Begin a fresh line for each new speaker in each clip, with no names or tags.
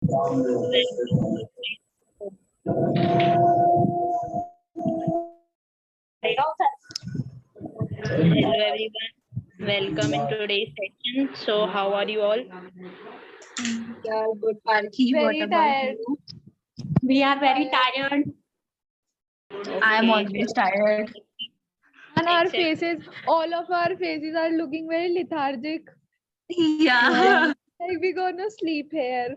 Hello everyone, welcome in today's session. So how are you all?
Yeah, good, Parki. What
Very
about
tired.
you?
We are very tired.
I am
Okay.
always tired.
And our
Except-
faces, all of our faces are looking very lethargic.
Yeah.
Like we're gonna sleep here.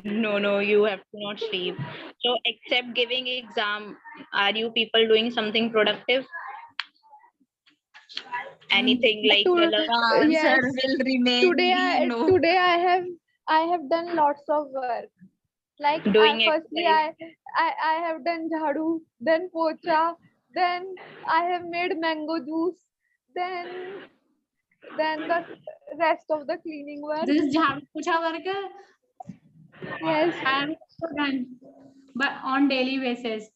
No, you have to not sleep. So except giving exam, are you people doing something productive? Anything like
To-
color?
The answer
Yes.
will remain no.
Today I have done lots of work. Like
Doing
firstly I have done jhadu, then pocha, then I have made mango juice, then the rest of the cleaning work.
This jhadu pocha work
Yes.
I have also done, but on daily basis.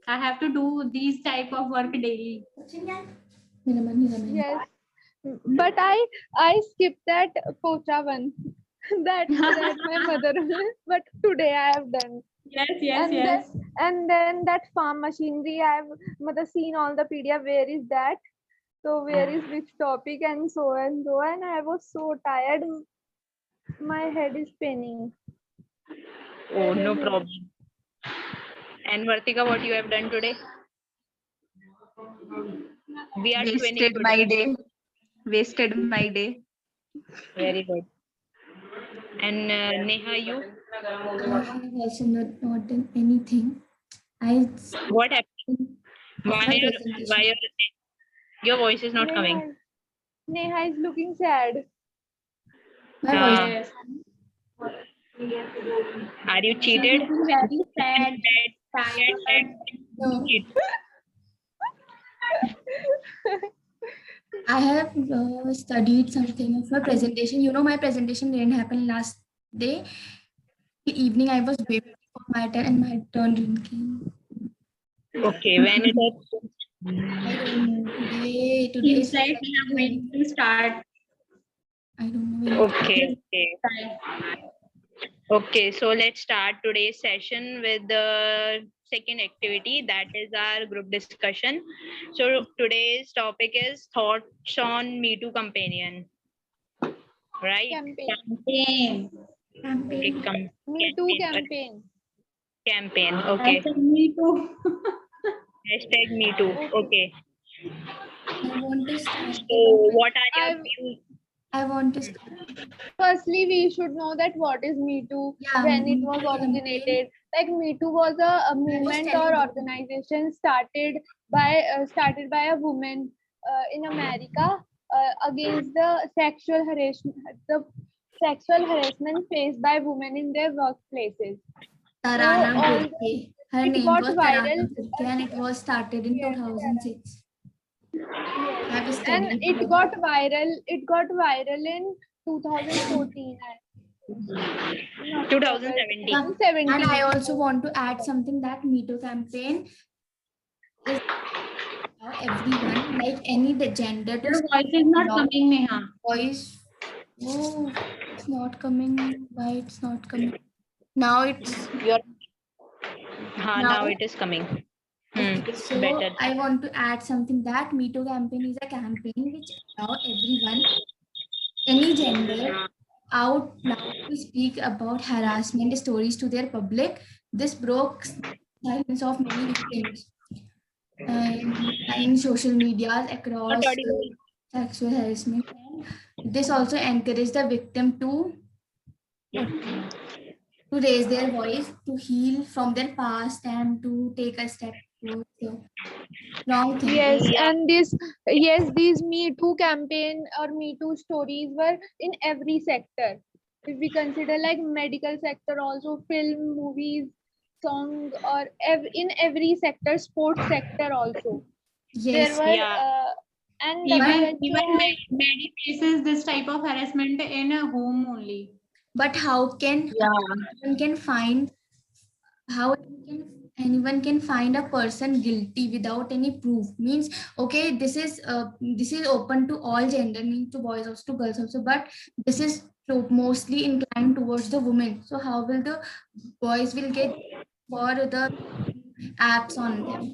I have to do these type of work daily.
Yes. But I skipped that pocha one. that my mother. But today I have done.
Yes.
And then that farm machinery I've mother seen all the PDF. Where is that? So where is which topic and so, and I was so tired. My head is paining.
Oh, no problem. And Vartika, what you have done today? We are twinning
Wasted
today.
my day. Wasted my day.
Very good. And Neha, you?
I have also not done anything.
What happened? Why
my
your,
presentation.
why your voice is not coming?
Neha is looking sad.
My voice.
Yes.
Are you cheated?
Very sad.
Sad.
No,
Cheat.
I have studied something of my presentation. You know, my presentation didn't happen last day. The evening I was waiting for my turn and my turn didn't came.
Okay, when it is
I don't know. Today
Seems
is
like we are going to start.
I don't know.
okay. Okay, so let's start today's session with the second activity, that is our group discussion. So today's topic is thoughts on Me Too companion. Right?
Campaign.
Campaign.
Me too campaign.
Campaign. Okay.
Me too.
Hashtag Me Too. Okay.
I want to start.
So what are your views?
I want to start.
Firstly, we should know that what is Me Too,
Yeah,
when it
Me
was
Too campaign.
originated. Like Me Too was a movement or
telling you.
organization started by a woman in America against the sexual harassment faced by women in their workplaces.
Tarana
So, all
Gurke. Her
it
name
got
was
viral.
Tarana Gurke and it was started in
Yes,
2006. I have
and
studied
it got viral. It got viral in 2014.
2017.
2017.
And I also want to add something that Me Too campaign is now everyone, like any gender, to
Your voice is not
Now-
coming, Neha.
voice. Oh, it's not coming. Why it's not coming? Now it's
Now it is coming.
okay. So
Better.
I want to add something that Me Too campaign is a campaign which allow everyone, any gender, out loud to speak about harassment stories to their public. This broke silence of many victims in social media across sexual harassment. This also encouraged the victim to raise their voice, to heal from their past, and to take a step towards the wrong thing.
Yes,
Yeah.
and these Me Too campaign or Me Too stories were in every sector. If we consider like medical sector, also film, movies, song, or in every sector, sports sector also.
Yes.
There were
Yeah.
and
Even
WHO
many faces this type of harassment in a home only.
But how can anyone can find anyone can find a person guilty without any proof? Means okay, this is open to all gender, means to boys also, to girls also, but this is mostly inclined towards the women. So how will the boys will get for the apps on them?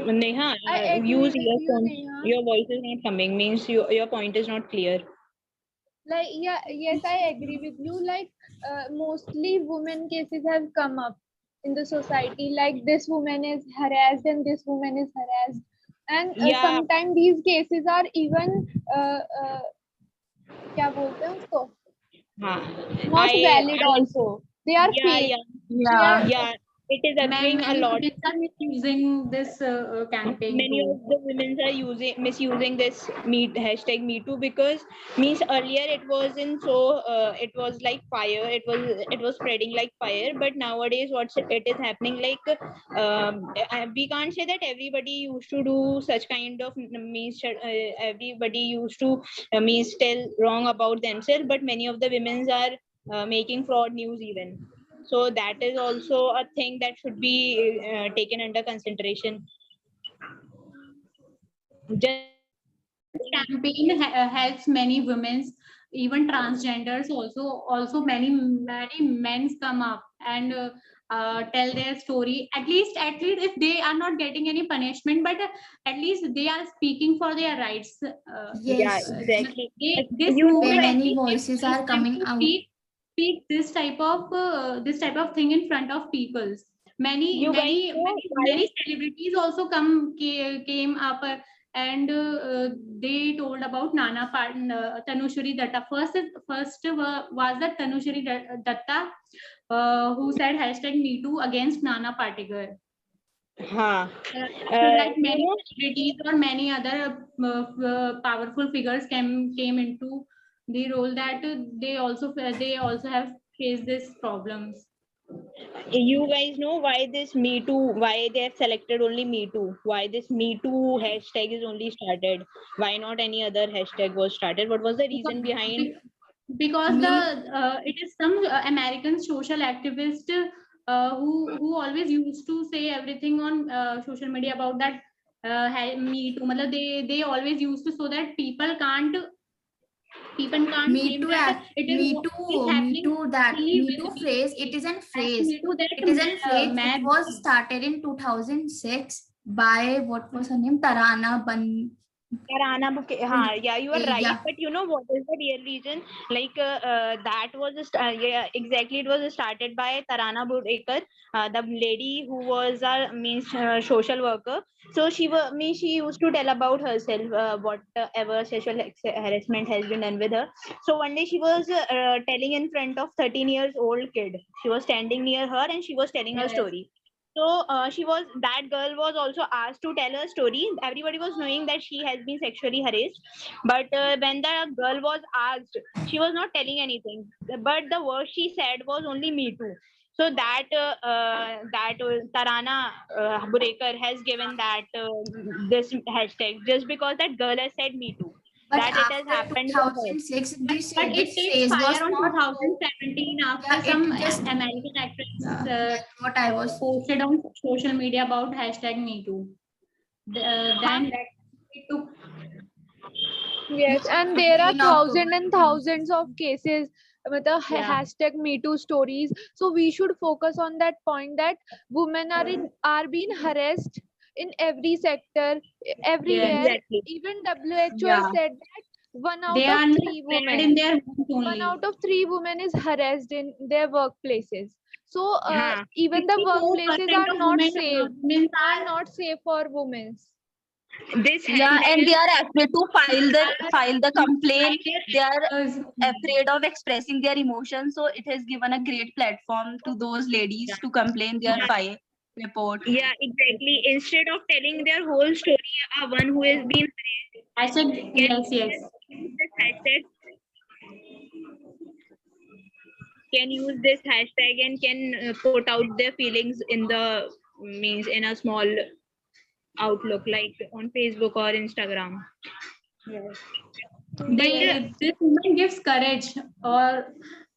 Neha,
I agree
use
with you,
earphones.
Neha.
Your voice is not coming. Means your point is not clear.
Like, yeah, yes, I agree with you. Like, mostly women cases have come up in the society. Like, this woman is harassed and this woman is harassed, and
Yeah,
sometimes these cases are even क्या बोलते हैं उसको?
हाँ,
Not valid
I
also. They are
yeah,
fake.
yeah,
They
Yeah.
are
yeah. It is occurring a
Many
lot.
women are misusing this campaign
Many
too.
of the women are misusing this hashtag me too, because means earlier it wasn't so it was like fire, it was spreading like fire, but nowadays what it is happening, like we can't say that everybody used to do such kind of means everybody used to means tell wrong about themselves, but many of the women are making fraud news even. So that is also a thing that should be taken under consideration. Just
Campaign helps many women, even transgenders also many men come up and tell their story. At least if they are not getting any punishment, but at least they are speaking for their rights.
yeah,
Yes,
exactly.
This
You know,
where
movement
many
only
voices are
helps them
coming
to
out.
speak this type of thing in front of people. Many
you guys
many
know
many
why?
many celebrities also came up and they told about Tanushri Datta. Was that Tanushri Datta who said hashtag Me Too against Nana Patekar.
Huh.
After that,
You
many
know,
celebrities or many other powerful figures came into the role that they also have faced these problems.
you guys know why this Me Too, why they have selected only Me Too, why this Me Too hashtag is only started, why not any other hashtag was started? What was the
Because,
reason behind?
be- because the
Me,
it is some American social activist who always used to say everything on social media about that Me Too. Matlab they always used to so that people can't
me
claim
too,
that it is
me
happening
too, that
only
me
with
too
me
phrase, it
only.
isn't
As
phrase.
Me Too
It isn't phrase. It
mad.
was started in 2006 by, what was her name? Tarana Ban.
Tarana Bouquet. Yeah, you are right.
Yeah,
But you know what is the real reason? Like that was yeah, exactly. It was started by Tarana Bouquet, the lady who was a means social worker. So she used to tell about herself, whatever sexual harassment has been done with her. So one day she was telling in front of 13 years old kid. She was standing near her and she was telling her
Yes.
story. So that girl was also asked to tell her story. Everybody was knowing that she has been sexually harassed, but when the girl was asked, she was not telling anything, but the word she said was only Me Too. So that Tarana Burekar has given that this hashtag just because that girl has said Me Too,
but
that it has
after
happened with her.
2006,
But it
this
takes
phase was
fire on
not so.
2017 after
Yeah,
some
it just,
American actress
that's what I was.
posted on social media about hashtag Me Too.
Huh?
Then it took
Yes, and there are
14 October
thousands and
2006.
thousands of cases with the
yeah
hashtag Me Too stories. So we should focus on that point that women are being harassed in every sector,
yes.
everywhere.
Exactly.
Even WHO has
Yeah.
said that one
They
out of
are not
three
spared in
women,
their homes
one
only.
out of three women is harassed in their workplaces. So
Huh.
even the workplaces
64% of women
are
are
not safe for women.
This
Yeah,
hashtag
and they
is
are afraid to file the complaint. They are
either
afraid of expressing their emotions. So it has given a great platform to those ladies to complain their file report.
yeah, exactly. Instead of telling their whole story, one who has been
hashtag
can
yes.
use this hashtag use this hashtag and can put out their feelings in the means in a small outlook like on Facebook or Instagram.
Yes.
But
This woman gives courage or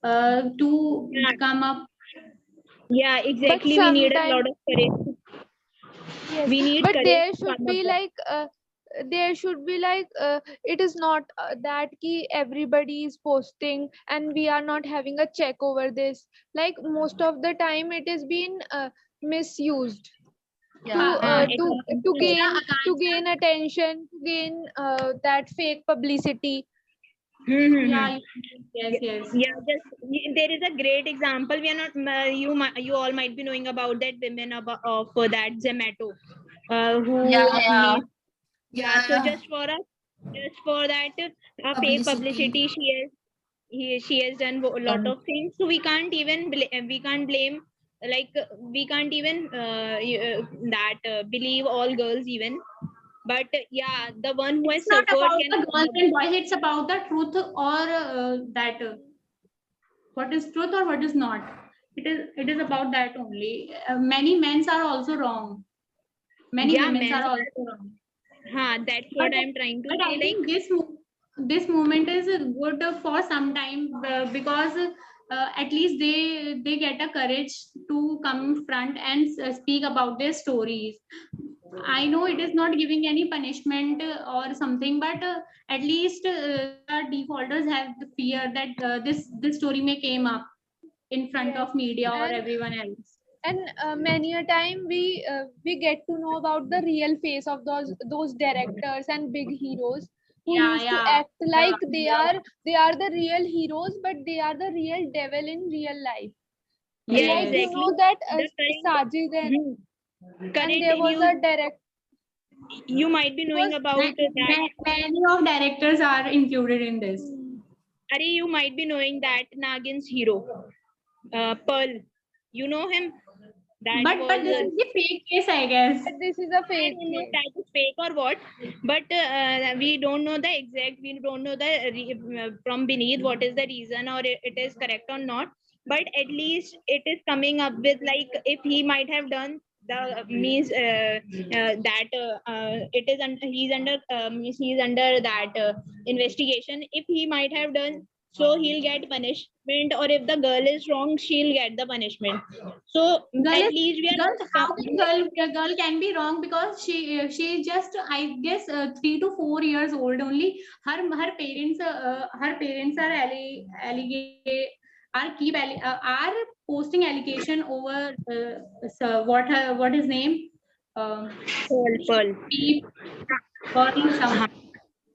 to
yeah,
come up.
yeah,
But
exactly. We need a
sometimes,
lot of courage.
yes,
We need
but
courage
there
to
should
come up
be
with.
like there should be like it is not that ki everybody is posting and we are not having a check over this. Like most of the time it is been misused to
Yeah.
it
to
happens.
gain
Akansha,
attention, to gain that fake publicity.
yeah, yes,
Yeah,
yes.
yeah, there is a great example. We are not you all might be knowing about that women of that Zomato, who
Yeah, yeah.
means yeah. So
Yeah,
just for that fake
publicity.
publicity, she has done a lot of things. So we can't even we can't blame, like we can't even believe all girls even. But yeah, the one who
It's
has
not
suffered
about
can.
the girls and boys, it's about the truth or that what is truth or what is not. It is about that only. Many men are also wrong. Many
Yeah,
women
men.
are also wrong.
That's
But
what I'm trying to
but
say.
I
Like,
think this movement is good for some time because at least they get a courage to come front and speak about their stories. I know it is not giving any punishment or something, but at least the defaulters have the fear that this story may came up in front
Yes,
of media or
and
everyone else.
many a time we get to know about the real face of those directors and big heroes who
Yeah,
used to
yeah,
act like they are the real heroes, but they are the real devil in real life.
yeah,
Like
yes.
you
exactly.
know that
The current,
Sajid and
current
there was
news
a direct
you might be knowing
was
about that.
Many of directors are included in this.
Ari, you might be knowing that Nagin's hero, Pearl. You know him. That
But
was.
this is the fake case, I guess.
but this is a
I
fake
don't know if
case.
that is fake or what, but we don't know the exact. We don't know the from beneath what is the reason or it is correct or not. But at least it is coming up with like if he might have done the means that it is he's under that investigation. If he might have done so, he'll get punishment, or if the girl is wrong, she'll get the punishment. So
Girl
at
is
least we
girl. How
are.
the girl can be wrong because she just I guess 3 to 4 years old only. Her parents are are posting allegation over so what his name
Pearl.
P Pearl some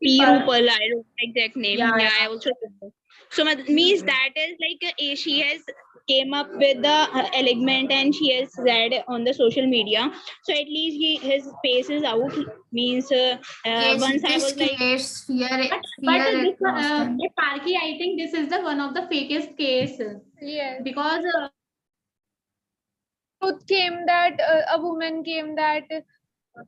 Piru
Pearl.
Pearl, I don't know exact name.
Yeah,
Yeah, I also don't know. So means that is like she has came up with the element and she has said on the social media. So at least his face is out. Means
Yes,
once I
this
was like,
creates
but
fear
this
across them.
but Parky, I think this is the one of the fakest case
Yes,
because
truth came that a woman came that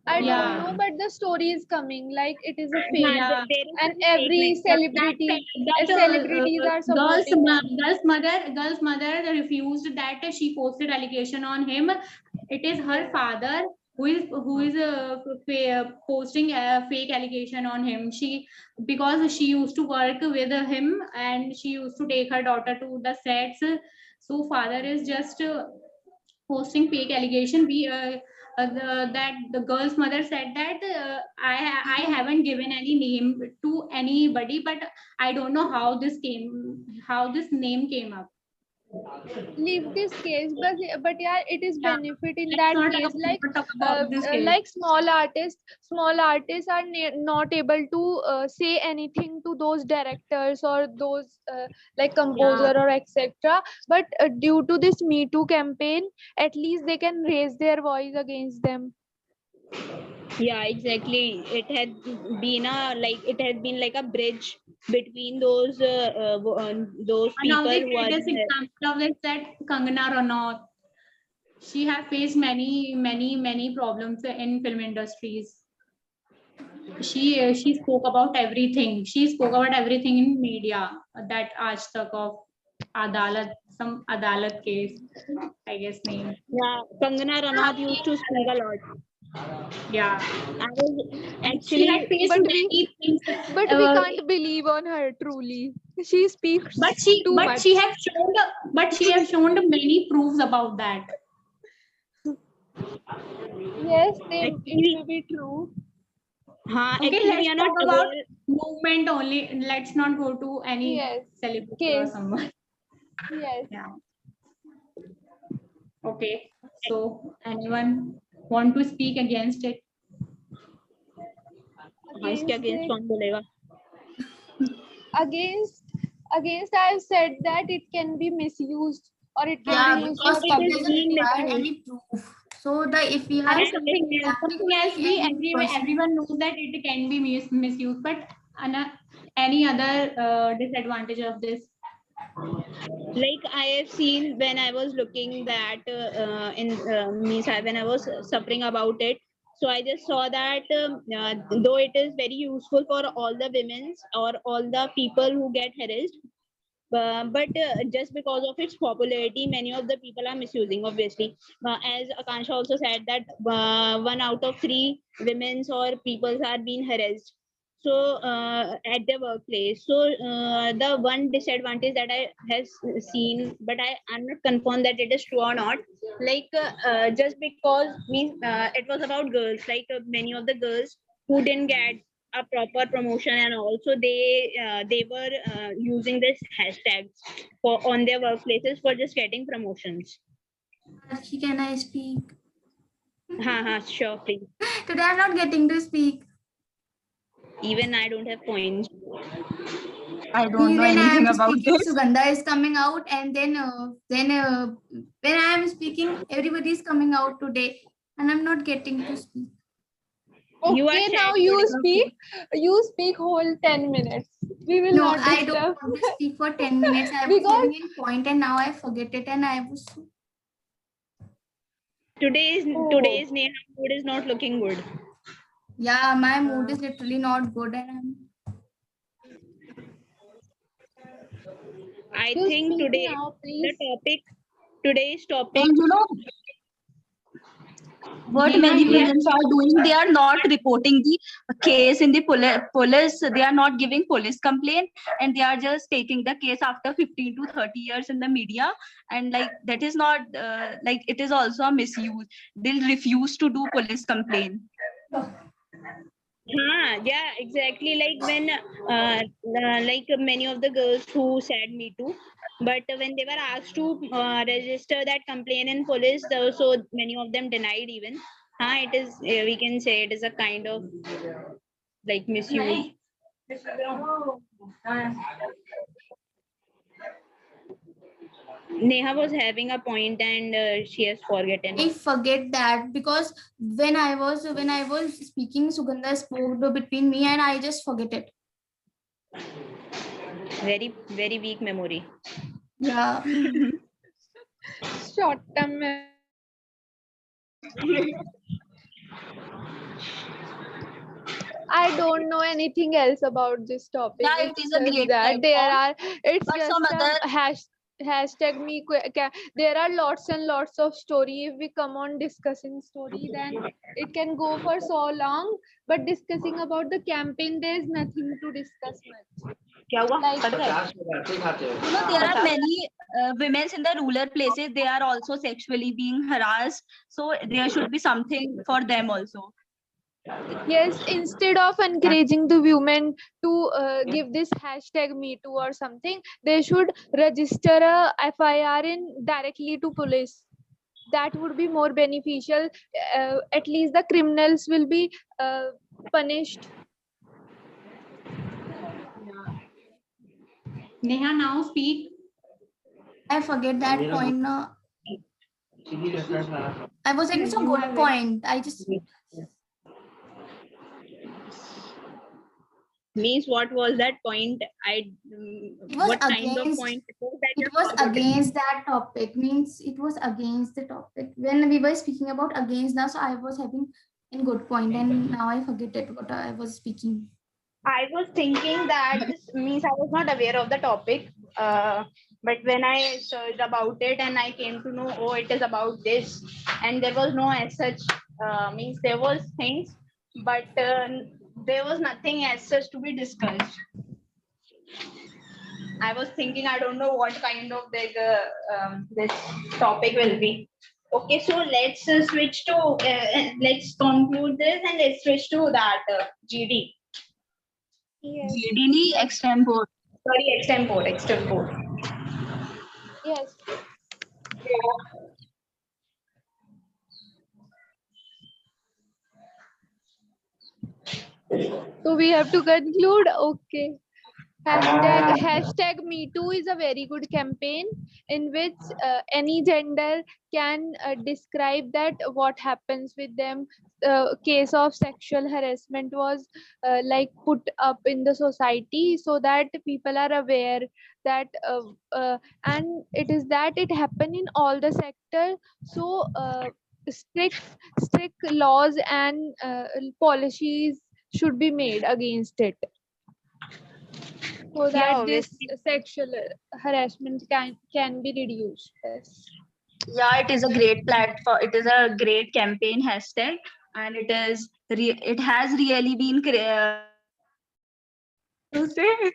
I don't
yeah.
know, but the story is coming like it is a fake,
Yeah,
there is
and
some
every
statement.
celebrity, celebrities are
girl's
supporting him.
girl's mother refused that she posted allegation on him. It is her
Yes,
father who is posting a fake allegation on him. She because she used to work with him and she used to take her daughter to the sets. So father is just posting fake allegation. That the girl's mother said that I haven't given any name to anybody, but I don't know how this name came up.
leave this case, but yeah, it is
Yeah,
benefit in
let's
that
not
case.
not talk about this case.
Like small artists are not able to say anything to those directors or those like
Yeah,
composer or etc. But due to this Me Too campaign, at least they can raise their voice against them.
Yeah, exactly. It has been like a bridge between those
one of
people
the
who are
greatest example of this that Kangana Ranaut. She have faced many problems in film industries. She spoke about everything. She spoke about everything in media. That Aaj Tak of Adalat, some Adalat case, I guess name.
yeah. Kangana Ranaut used to speak a lot.
Yeah,
I was
she had
actually
faced
But
many things.
we
Uh,
can't believe on her truly. She
but
speaks
she
too
but
much.
she have shown many proofs about that.
Yes, it
actually
may be true.
Okay,
actually, we
let's
are
talk
not
about
aware.
movement only. Let's not go to any
Yes.
celebrity or
Case.
someone.
Yes.
Yeah. Okay. So anyone want to speak against it?
हाँ, इसके against
it.
कौन बोलेगा?
Against I've said that it can be misused or it can
Yeah,
be used
because
for
it
it
is
public.
doesn't
being
require
misused.
any proof. So if we are
And
And
something
like,
else,
any
everyone knows that it can be misused, but any other disadvantage of this?
like I have seen when I was looking that when I was suffering about it. So I just saw that though it is very useful for all the women or all the people who get harassed, but just because of its popularity, many of the people are misusing. Obviously, as Akansha also said that 1 out of 3 women's or peoples are being harassed. So at their workplace. So the one disadvantage that I has seen, but I'm not confirmed that it is true or not. Like just because means it was about girls. Like many of the girls who didn't get a proper promotion, and also they were using this hashtags for on their workplaces for just getting promotions.
Archie, can I speak?
Sure, please.
Today I'm not getting to speak.
Even I don't have points.
I don't know
When I
anything
am
about
speaking,
it.
Sugandha is coming out, and then when I am speaking, everybody is coming out today, and I'm not getting to speak.
You are
Okay,
sad
now
today.
you speak whole 10 minutes. We will
No,
not
I don't
disturb.
want to speak for 10 minutes. I was
Because
having a point, and now I forget it, and I was so.
Today's Neha mood is not looking good.
Yeah, my mood is literally not good, and I'm.
I
you
think
speak
today
now,
the
please.
today's topic.
And you know what
Neha,
many
you have
women are doing? They are not reporting the case in the police. They are not giving police complaint, and they are just taking the case after 15 to 30 years in the media. And like that is not like it is also a misuse. They'll refuse to do police complaint.
Yeah, exactly. Like when like many of the girls who said me too, but when they were asked to register that complaint in police, so many of them denied even. It is we can say it is a kind of like misuse. Neha was having a point and she has forgotten.
I forget that because when I was speaking, Sugandha spoke between me, and I just forget it.
Very, very weak memory.
Yeah.
Short term. I don't know anything else about this topic.
Yeah, it
It's
is a
just
great
that
platform.
it's
But
just
some other
hashtag me. There are lots and lots of story. If we come on discussing story, then it can go for so long. But discussing about the campaign, there is nothing to discuss much. Like that.
there are many women in the rural places. They are also sexually being harassed. So there should be something for them also.
Yes, instead of encouraging the women to give this hashtag me too or something, they should register a FIR in directly to police. That would be more beneficial. At least the criminals will be punished.
Neha now speak.
I forget that point now. I was having some good point. I just
Means what was that point?
it was
What kind of
against
point it was that
it
you
was
forgot it?
against that topic. Means it was against the topic when we were speaking about against now. So I was having a good point, and now I forget it what I was speaking.
I was thinking that this means I was not aware of the topic. But when I searched about it and I came to know, oh, it is about this, and there was no as such means there was things, but there was nothing as such to be discussed. I was thinking I don't know what kind of this topic will be. Okay, so let's switch to let's conclude this and let's switch to that GD.
Yes.
GD extempore.
Sorry, extempore.
Yes. So we have to conclude. Okay. Hashtag Me Too is a very good campaign in which any gender can describe that what happens with them. Case of sexual harassment was like put up in the society so that people are aware that and it is that it happen in all the sector. So strict laws and policies should be made against it, so that
Yeah,
this
obviously.
sexual harassment can be reduced. Yes.
Yeah, it is a great platform. It is a great campaign hashtag, and it has really been to say.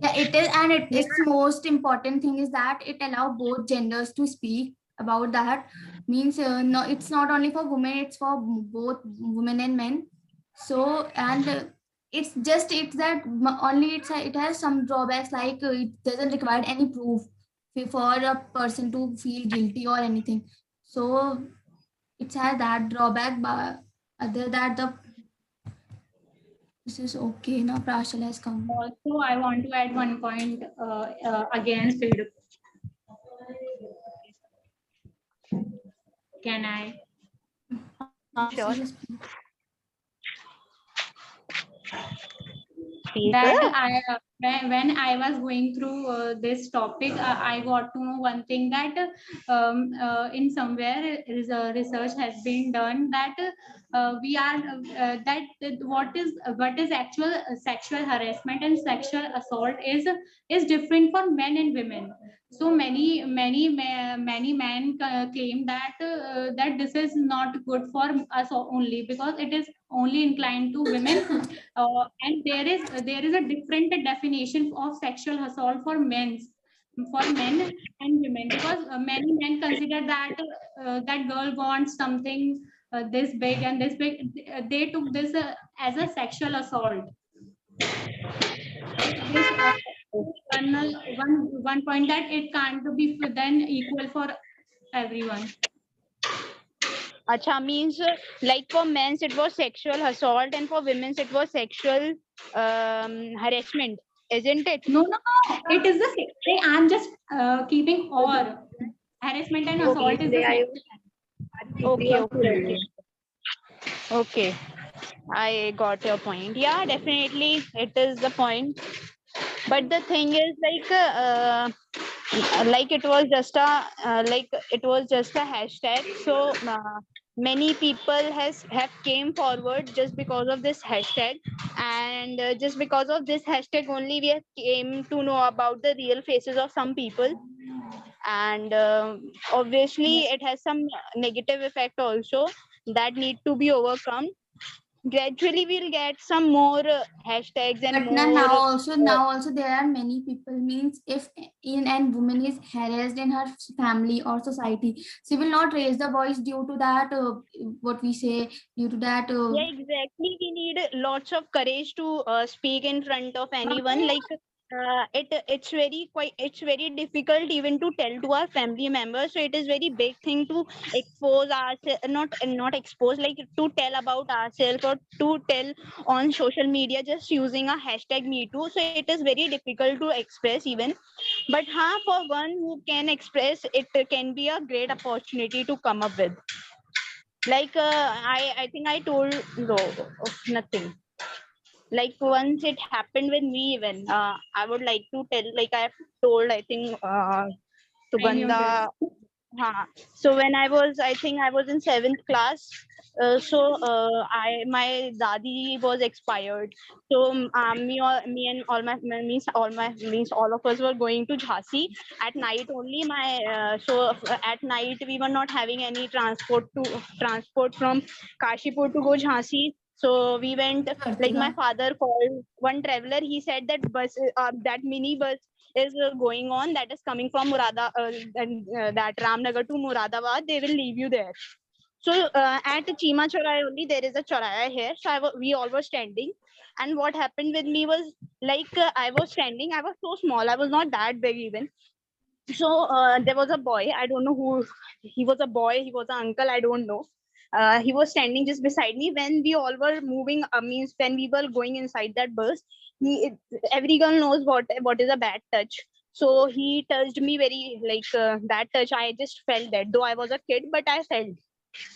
Yeah, it is, and its most important thing is that it allow both genders to speak about that. Means no, it's not only for women; it's for both women and men. So, and it's that only it has some drawbacks, like it doesn't require any proof for a person to feel guilty or anything. So it has that drawback, but other that the this is okay. Now Prashal has come.
Also, I want to add one point against it. Can I?
Sure.
That when I was going through this topic, I got to know one thing, that in somewhere research has been done that we are that what is actual sexual harassment and sexual assault is different for men and women. So many men claim that that this is not good for us only, because it is only inclined to women. And there is a different definition of sexual assault for men and women, because many men consider that that girl wants something this big and this big. They took this as a sexual assault. This one point that it can't be then equal for everyone.
Acha, means like for men's it was sexual assault and for women's it was sexual harassment, isn't it?
No, it is the same. I'm just keeping or harassment and assault is the same.
Okay. Okay. I got your point. Yeah, definitely it is the point. But the thing is like it was just a hashtag. So many people have came forward just because of this hashtag, and just because of this hashtag only we have came to know about the real faces of some people, and obviously it has some negative effect also that need to be overcome. Gradually we'll get some more hashtags and
But
more
now also there are many people, means if in and woman is harassed in her family or society, she will not raise the voice due to that what we say, due to that
yeah, exactly. We need lots of courage to speak in front of anyone. Like it's very difficult even to tell to our family members. So it is very big thing to expose ourselves, not expose, like to tell about ourselves or to tell on social media just using a hashtag Me Too. So it is very difficult to express even. But for one who can express, it can be a great opportunity to come up with. Like I think I told no of nothing. Like once it happened with me even. I would like to tell, like I have told, I think
I knew this.
Sugandha. So when I think I was in 7th class. My dadi was expired. So means all of us were going to Jhansi at night only. At night we were not having any transport from Kashipur to go Jhansi. So we went, like my father called one traveler. He said that that mini bus
is going on, that is coming from that Ramnagar to Muradabad, they will leave you there. So at Chima Choraya only, there is a choraya here. So we all were standing. And what happened with me was, like, I was standing, I was so small, I was not that big even. So there was a boy, I don't know who, he was a boy, he was an uncle, I don't know. He was standing just beside me when we all were moving, means when we were going inside that bus. Every girl knows what is a bad touch. So he touched me very, like, that touch, I just felt that, though I was a kid, but I felt.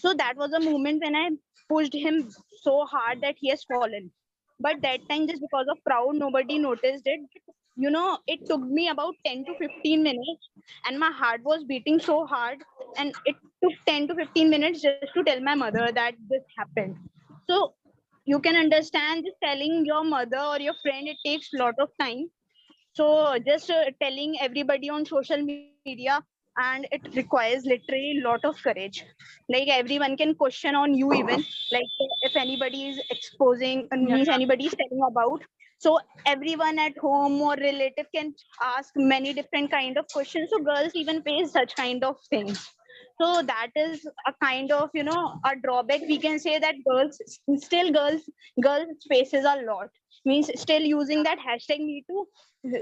So that was a moment when I pushed him so hard that he has fallen. But that time, just because of crowd, nobody noticed it. It took me about 10 to 15 minutes, and my heart was beating so hard. And it took 10 to 15 minutes just to tell my mother that this happened. So you can understand, just telling your mother or your friend, it takes a lot of time. So just telling everybody on social media, and it requires literally a lot of courage. Like, everyone can question on you even, like, if anybody is exposing, means anybody is telling about. So everyone at home or relative can ask many different kind of questions. So girls even face such kind of things. So that is a kind of, a drawback. We can say that girls faces a lot. Means still using that hashtag me too,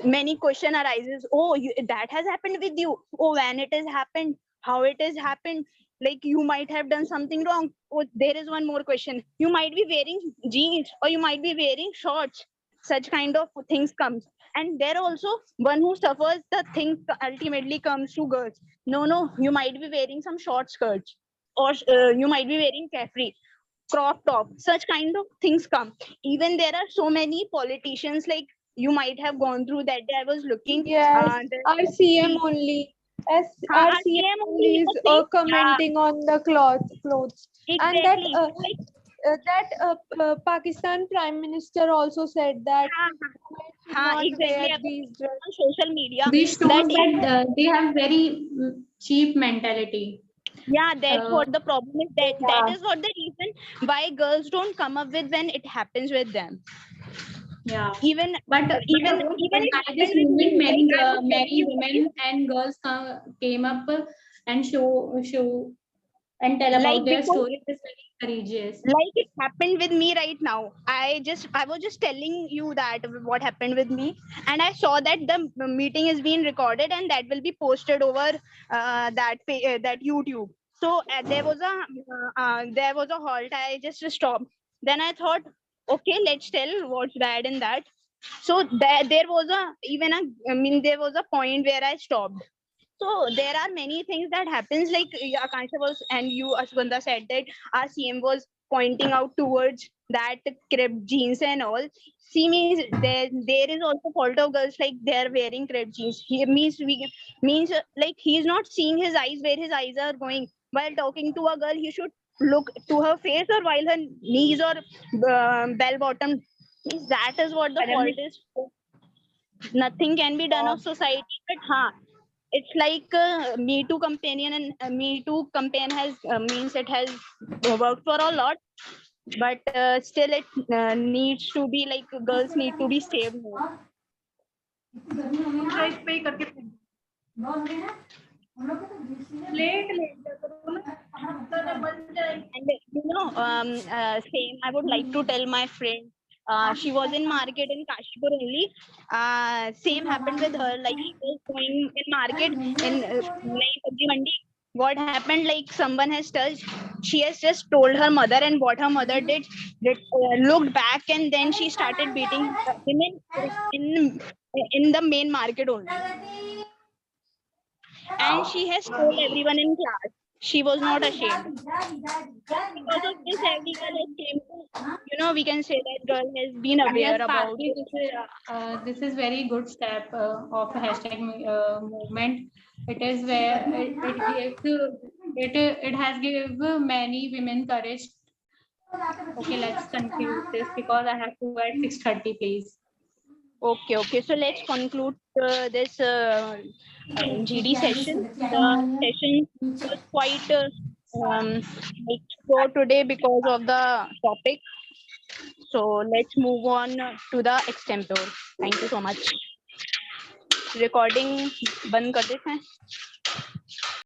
many question arises. Oh, that has happened with you. Oh, when it has happened, how it has happened. Like, you might have done something wrong. Oh, there is one more question. You might be wearing jeans, or you might be wearing shorts. Such kind of things comes. And there also, one who suffers the thing ultimately comes to girls. No, you might be wearing some short skirts, or you might be wearing carefree crop top. Such kind of things come. Even there are so many politicians, like, you might have gone through that day. I was looking.
Yes, our CM
the-
only. As
our
our CM
CM
only
only
is
was saying,
commenting on the clothes, and that
exactly.
Pakistan Prime Minister also said that women should not
Exactly.
wear
I was
these
seeing
dresses.
on social media
This
that
shows that they have very cheap mentality.
yeah, that's
Uh,
what the problem is. That
Yeah.
is what the reason why girls don't come up with when it happens with them.
yeah,
Even
but
it
by this
happened with
movement,
me. Like, I was telling
many
you guys,
women and girls came up and show and tell
like,
about their
because
story. It is very courageous.
like it happened with me right now. I was just telling you that what happened with me, and I saw that the meeting is being recorded, and that will be posted over that YouTube. So there was a halt. I just stopped. Then I thought, okay, let's tell what's bad in that. So there was there was a point where I stopped. So there are many things that happens, like, Akansha was, and you, Ashwanda, said that our CM was pointing out towards that crepe jeans and all. See, means there is also fault of girls, like, they are wearing crepe jeans. He means like, he is not seeing his eyes, where his eyes are going. While talking to a girl, he should look to her face, or while her knees, or bell bottom. That is what the fault is. Nothing can be done of society, but it's like Me Too companion, and Me Too campaign has means it has worked for a lot, but still it needs to be, like, girls need to be saved more. And same, I would like to tell my friend. She was in market in Kashipur only. Same happened with her. Like, she was going in market in Nai Sabji Mandi. What happened? Like, someone has touched. She has just told her mother, and what her mother did looked back, and then she started beating women in the main market only. And she has told everyone in class. She was not ashamed. Just because of this, every girl has came to, we can say that girl has been
Yes,
aware about
Parthi,
it.
this is very good step of hashtag movement. It is where it gives it has given many women courage. Okay, let's conclude this because I have to at 6:30, please.
Okay. So let's conclude this GD session. The session was quite like short today because of the topic. So let's move on to the extempore. Thank you so much. Recording बंद कर देते हैं.